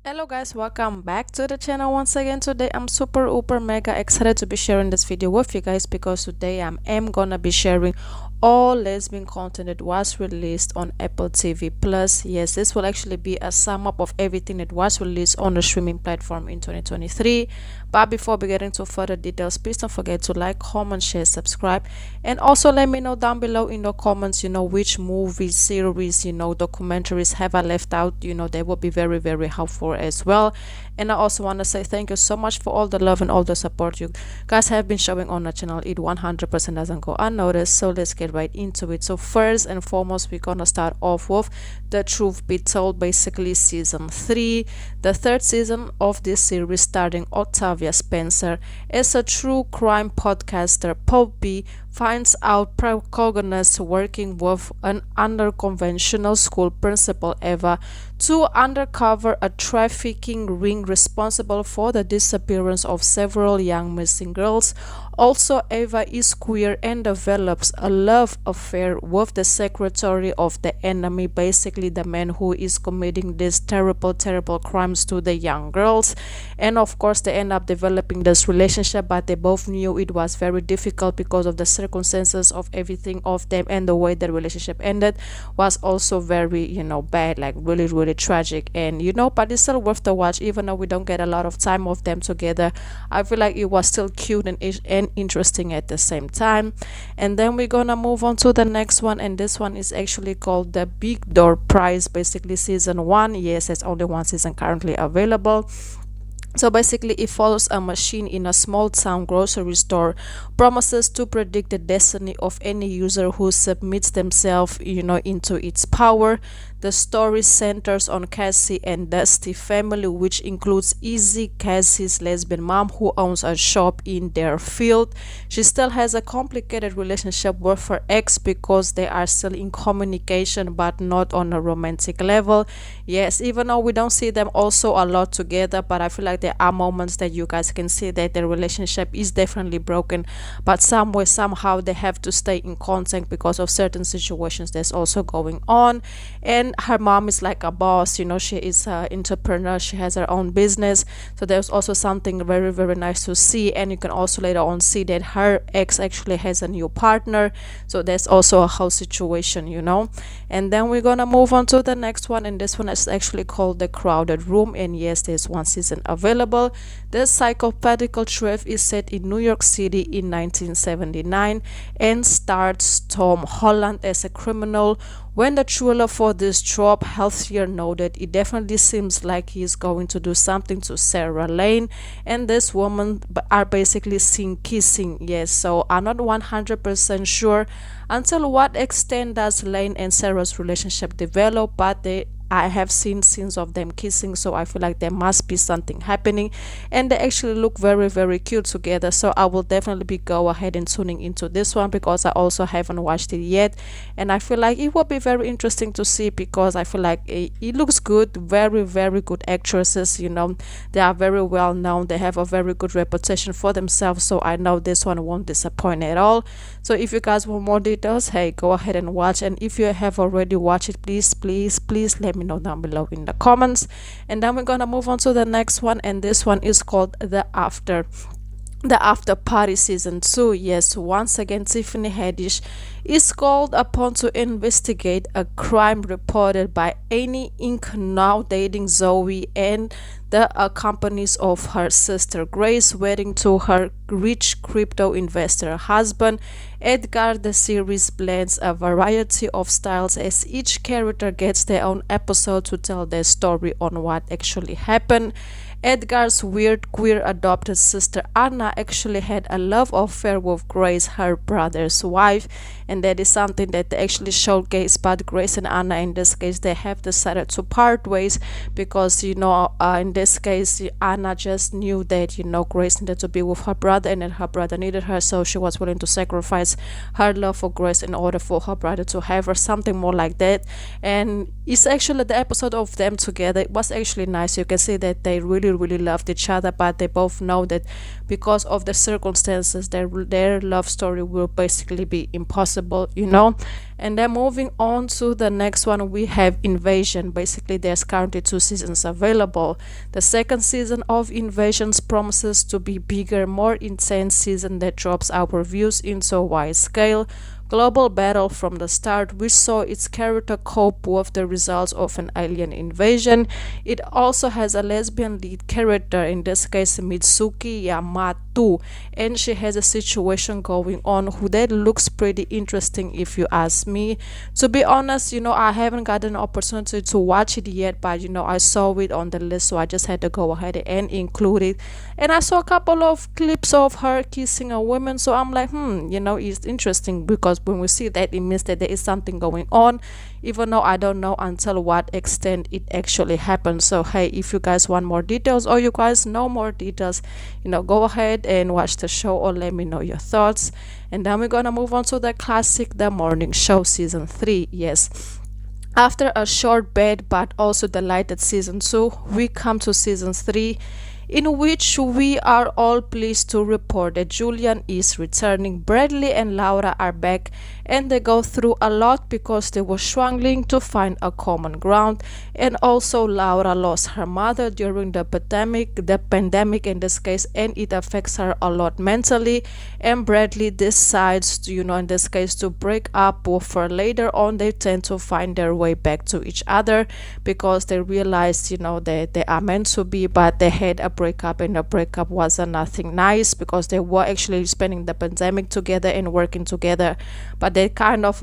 Hello guys, welcome back to the channel once again. Today I'm super uber mega excited to be sharing this video with you guys because today I am gonna be sharing all lesbian content that was released on Apple TV Plus. Yes, this will actually be a sum up of everything that was released on the streaming platform in 2023. But before we get into further details, please don't forget to like, comment, share, subscribe, and also let me know down below in the comments, which movies, series, documentaries have I left out. They will be very, very helpful as well. And I also want to say thank you so much for all the love and all the support you guys have been showing on the channel. It 100% doesn't go unnoticed, so let's get right into it. So first and foremost, we're gonna start off with The Truth Be Told, basically season 3, the third season of this series, starring Octavia Spencer as a true crime podcaster. Poppy finds out protagonist working with an unconventional school principal, Eva, to uncover a trafficking ring responsible for the disappearance of several young missing girls. Also, Eva is queer and develops a love affair with the secretary of the enemy, basically the man who is committing these terrible, terrible crimes to the young girls. And of course, they end up developing this relationship, but they both knew it was very difficult because of the circumstances of everything of them, and the way the relationship ended was also very, bad, like really, really tragic. And but it's still worth the watch, even though we don't get a lot of time of them together. I feel like it was still cute and interesting at the same time. And then we're gonna move on to the next one, and this one is actually called The Big Door Prize, basically season 1. Yes, there's only one season currently available. So basically, it follows a machine in a small town grocery store, promises to predict the destiny of any user who submits themselves, into its power. The story centers on Cassie and Dusty family, which includes Izzy, Cassie's lesbian mom, who owns a shop in their field. She still has a complicated relationship with her ex because they are still in communication, but not on a romantic level. Yes, even though we don't see them also a lot together, but I feel like there are moments that you guys can see that their relationship is definitely broken, but some way somehow they have to stay in contact because of certain situations that's also going on. And her mom is like a boss, she is an entrepreneur, she has her own business, so there's also something very, very nice to see. And you can also later on see that her ex actually has a new partner, so there's also a whole situation. And then we're gonna move on to the next one, and this one is actually called The Crowded Room. And yes, there's one season available. The psychopathical threat is set in New York City in 1979 and stars Tom Holland as a criminal. When the trailer for this drop, Healthier noted it definitely seems like he's going to do something to Sarah Lane and this woman are basically seen kissing. Yes, so I'm not 100% sure until what extent does Lane and Sarah's relationship develop, but I have seen scenes of them kissing, so I feel like there must be something happening, and they actually look very, very cute together. So I will definitely be go ahead and tuning into this one because I also haven't watched it yet, and I feel like it will be very interesting to see because I feel like it looks good. Very, very good actresses, they are very well known, they have a very good reputation for themselves, so I know this one won't disappoint at all. So if you guys want more details, hey, go ahead and watch, and if you have already watched it, please let me know down below in the comments. And then we're gonna move on to the next one, and this one is called The After Party season 2. Yes, once again Tiffany Haddish is called upon to investigate a crime reported by Annie Inc., now dating Zoe, and the companies of her sister Grace, wedding to her rich crypto investor husband Edgar. The series blends a variety of styles as each character gets their own episode to tell their story on what actually happened. Edgar's weird queer adopted sister Anna actually had a love affair with Grace, her brother's wife, and that is something that they actually showcase. But Grace and Anna, in this case, they have decided to part ways because in this case Anna just knew that Grace needed to be with her brother and that her brother needed her, so she was willing to sacrifice her love for Grace in order for her brother to have her, something more like that. And it's actually the episode of them together, it was actually nice. You can see that they really, really loved each other, but they both know that because of the circumstances their love story will basically be impossible, you know. And then moving on to the next one, we have Invasion. Basically there's currently 2 seasons available. The second season of Invasions promises to be bigger, more intense season that drops our views into a wide scale global battle from the start. We saw its character cope with the results of an alien invasion. It also has a lesbian lead character, in this case Mitsuki Yamato, and she has a situation going on who that looks pretty interesting if you ask me. To be honest, you know, I haven't gotten an opportunity to watch it yet, but you know, I saw it on the list, so I just had to go ahead and include it. And I saw a couple of clips of her kissing a woman, so I'm like, you know, it's interesting, because when we see that, it means that there is something going on, even though I don't know until what extent it actually happened. So hey, if you guys want more details, or you guys know more details, you know, go ahead and watch the show, or let me know your thoughts. And then we're gonna move on to the classic The Morning Show season 3. Yes, after a short bad but also delighted season 2, we come to season 3, in which we are all pleased to report that Julian is returning. Bradley and Laura are back, and they go through a lot because they were struggling to find a common ground. And also Laura lost her mother during the pandemic in this case, and it affects her a lot mentally. And Bradley decides to, you know, in this case, to break up with her. Later on they tend to find their way back to each other, because they realize, you know, that they are meant to be, but they had a breakup, and the breakup wasn't nothing nice, because they were actually spending the pandemic together and working together, but they kind of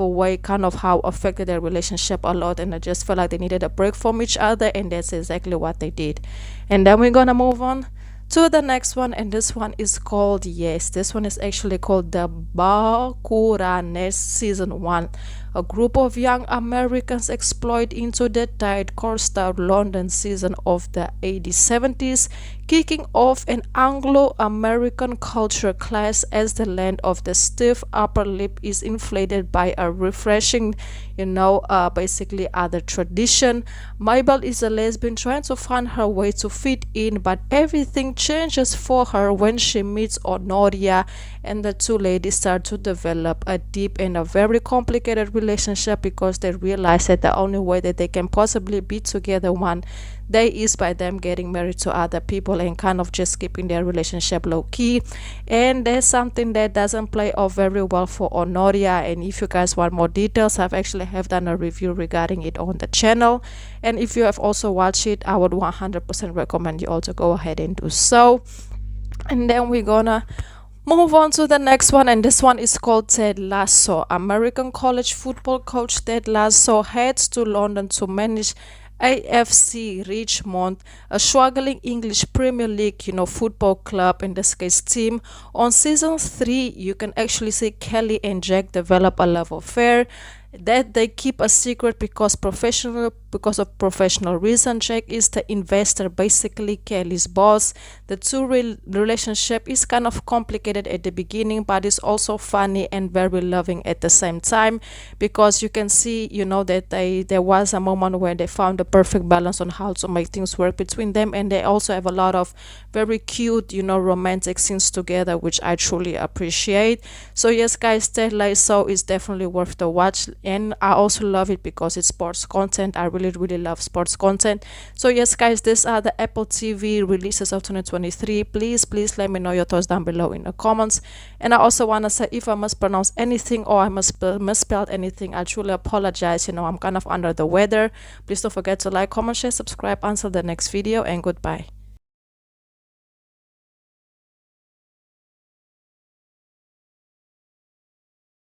how affected their relationship a lot, and I just felt like they needed a break from each other, and that's exactly what they did. And then we're gonna move on to the next one, and this one is called, yes, this one is actually called the Bakura season 1. A group of young Americans exploit into the tight coastal London season of the 80s, 70s, kicking off an Anglo-American culture clash as the land of the stiff upper lip is inflated by a refreshing, you know, basically other tradition. Mabel is a lesbian trying to find her way to fit in, but everything changes for her when she meets Honoria, and the two ladies start to develop a deep and a very complicated relationship, because they realize that the only way that they can possibly be together one day is by them getting married to other people and kind of just keeping their relationship low key. And there's something that doesn't play off very well for Honoria, and if you guys want more details, I've actually have done a review regarding it on the channel, and if you have also watched it, I would 100% recommend you all to go ahead and do so. And then we're gonna move on to the next one, and this one is called Ted Lasso. American college football coach Ted Lasso heads to London to manage AFC Richmond, a struggling English Premier League, you know, football club, in this case team. On season 3, you can actually see Kelly and Jack develop a love affair that they keep a secret because of professional reason. Jack is the investor, basically Kelly's boss. The two relationship is kind of complicated at the beginning, but it's also funny and very loving at the same time, because you can see, you know, that there was a moment where they found the perfect balance on how to make things work between them, and they also have a lot of very cute, you know, romantic scenes together, which I truly appreciate. So yes guys, Ted Lasso is definitely worth the watch, and I also love it because it's sports content. I really love sports content. So yes guys, these are the Apple TV releases of 2023. Please let me know your thoughts down below in the comments. And I also want to say, if I mispronounce anything or I misspelled anything, I truly apologize. You know, I'm kind of under the weather. Please don't forget to like, comment, share, subscribe. Until the next video, and goodbye.